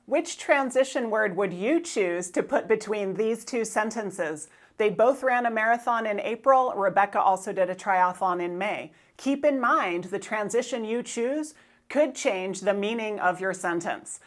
Which transition word would you choose to put between these two sentences? They both ran a marathon in April. Rebecca also did a triathlon in May. Keep in mind, the transition you choose could change the meaning of your sentence.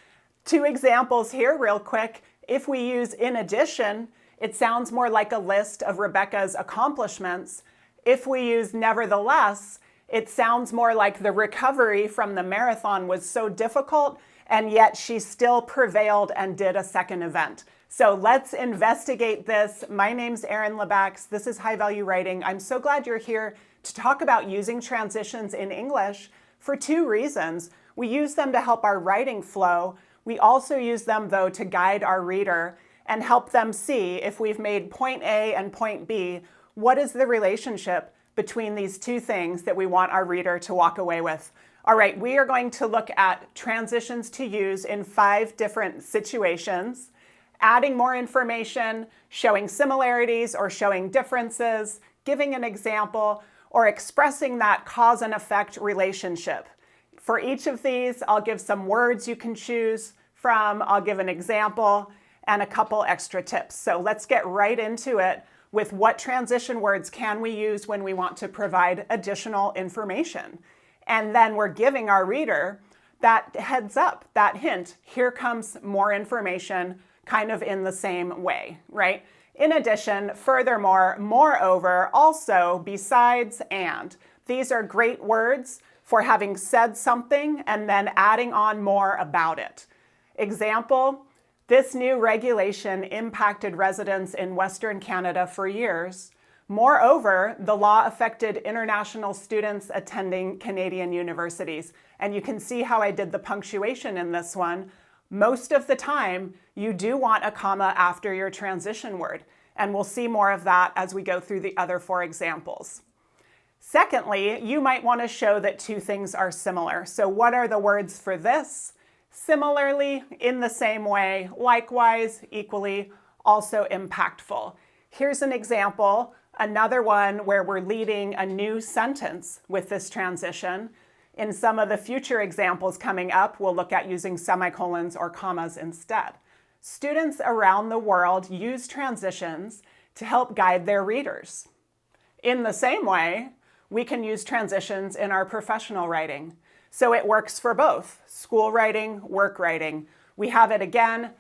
Two examples here real quick. If we use in addition, it sounds more like a list of Rebecca's accomplishments. If we use nevertheless, it sounds more like the recovery from the marathon was so difficult, and yet she still prevailed and did a second event. So let's investigate this. My name's Erin Lebax. This is High Value Writing. I'm so glad you're here to talk about using transitions in English for two reasons. We use them to help our writing flow. We also use them, though, to guide our reader and help them see if we've made point A and point B, what is the relationship between these two things that we want our reader to walk away with. All right, we are going to look at transitions to use in 5 different situations, adding more information, showing similarities or showing differences, giving an example, or expressing that cause and effect relationship. For each of these, I'll give some words you can choose from, I'll give an example, and a couple extra tips. So let's get right into it with what transition words can we use when we want to provide additional information. And then we're giving our reader that heads up, that hint, here comes more information, kind of in the same way, right? In addition, furthermore, moreover, also, besides, and. These are great words for having said something and then adding on more about it. Example, this new regulation impacted residents in Western Canada for years. Moreover, the law affected international students attending Canadian universities. And you can see how I did the punctuation in this one. Most of the time, you do want a comma after your transition word. And we'll see more of that as we go through the other 4 examples. Secondly, you might want to show that two things are similar. So what are the words for this? Similarly, in the same way, likewise, equally, also impactful. Here's an example, another one where we're leading a new sentence with this transition. In some of the future examples coming up, we'll look at using semicolons or commas instead. Students around the world use transitions to help guide their readers. In the same way, we can use transitions in our professional writing. So it works for both school writing, work writing. We have it again,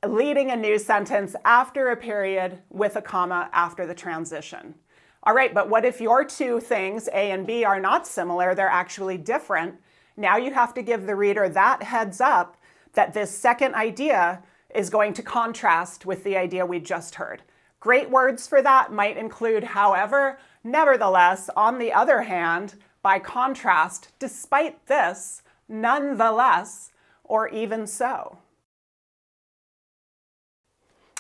leading a new sentence after a period with a comma after the transition. All right, but what if your two things, A and B, are not similar, they're actually different? Now you have to give the reader that heads up that this second idea is going to contrast with the idea we just heard. Great words for that might include however, nevertheless, on the other hand, by contrast, despite this, nonetheless, or even so.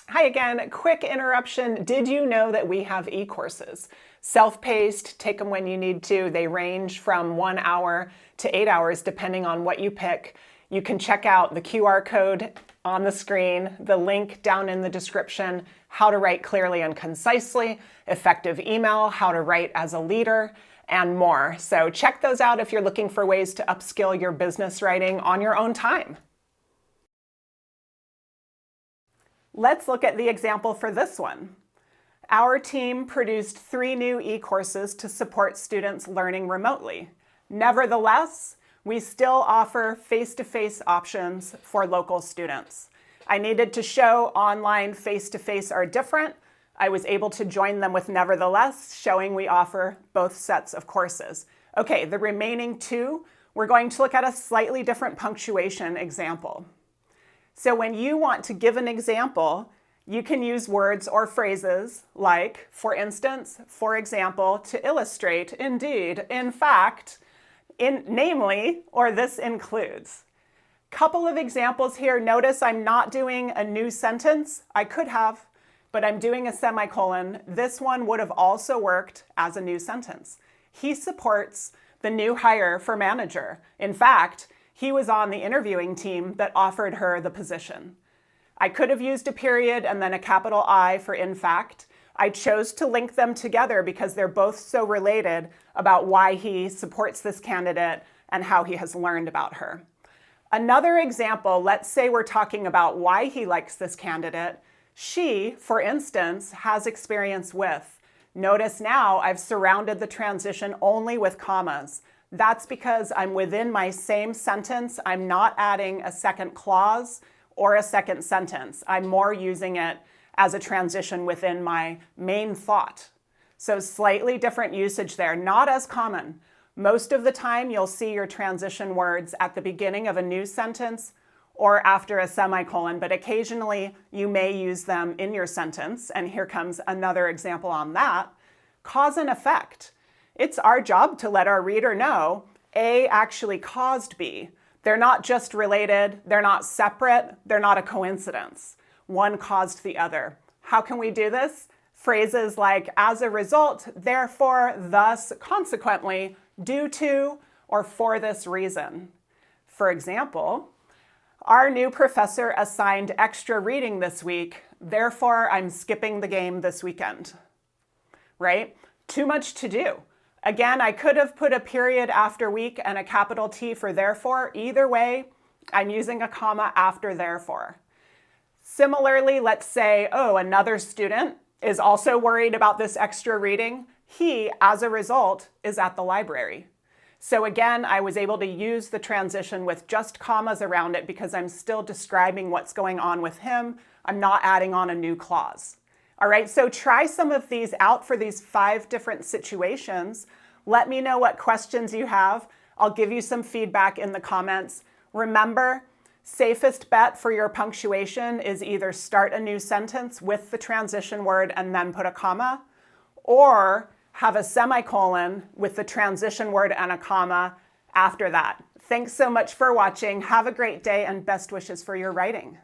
Hi again, quick interruption. Did you know that we have e-courses? Self-paced, take them when you need to. They range from 1 hour to 8 hours, depending on what you pick. You can check out the QR code on the screen, the link down in the description, how to write clearly and concisely, effective email, how to write as a leader, and more. So check those out if you're looking for ways to upskill your business writing on your own time. Let's look at the example for this one. Our team produced 3 new e-courses to support students learning remotely. Nevertheless, we still offer face-to-face options for local students. I needed to show online face-to-face are different. I was able to join them with nevertheless, showing we offer both sets of courses. Okay, the remaining 2, we're going to look at a slightly different punctuation example. So when you want to give an example, you can use words or phrases like, for instance, for example, to illustrate, indeed, in fact, namely, or this includes. Couple of examples here. Notice I'm not doing a new sentence. I could have, but I'm doing a semicolon. This one would have also worked as a new sentence. He supports the new hire for manager. In fact, he was on the interviewing team that offered her the position. I could have used a period and then a capital I for in fact. I chose to link them together because they're both so related about why he supports this candidate and how he has learned about her. Another example, let's say we're talking about why he likes this candidate. She, for instance, has experience with. Notice now I've surrounded the transition only with commas. That's because I'm within my same sentence. I'm not adding a second clause or a second sentence. I'm more using it as a transition within my main thought. So slightly different usage there, not as common. Most of the time, you'll see your transition words at the beginning of a new sentence or after a semicolon, but occasionally you may use them in your sentence. And here comes another example on that. Cause and effect. It's our job to let our reader know A actually caused B. They're not just related, they're not separate, they're not a coincidence. One caused the other. How can we do this? Phrases like as a result, therefore, thus, consequently, due to, or for this reason. For example, our new professor assigned extra reading this week, therefore I'm skipping the game this weekend. Right? Too much to do. Again, I could have put a period after week and a capital T for therefore. Either way, I'm using a comma after therefore. Similarly, let's say, oh, another student is also worried about this extra reading. He, as a result, is at the library. So again, I was able to use the transition with just commas around it because I'm still describing what's going on with him. I'm not adding on a new clause. All right, so try some of these out for these 5 different situations. Let me know what questions you have. I'll give you some feedback in the comments. Remember, safest bet for your punctuation is either start a new sentence with the transition word and then put a comma, or have a semicolon with the transition word and a comma after that. Thanks so much for watching. Have a great day and best wishes for your writing.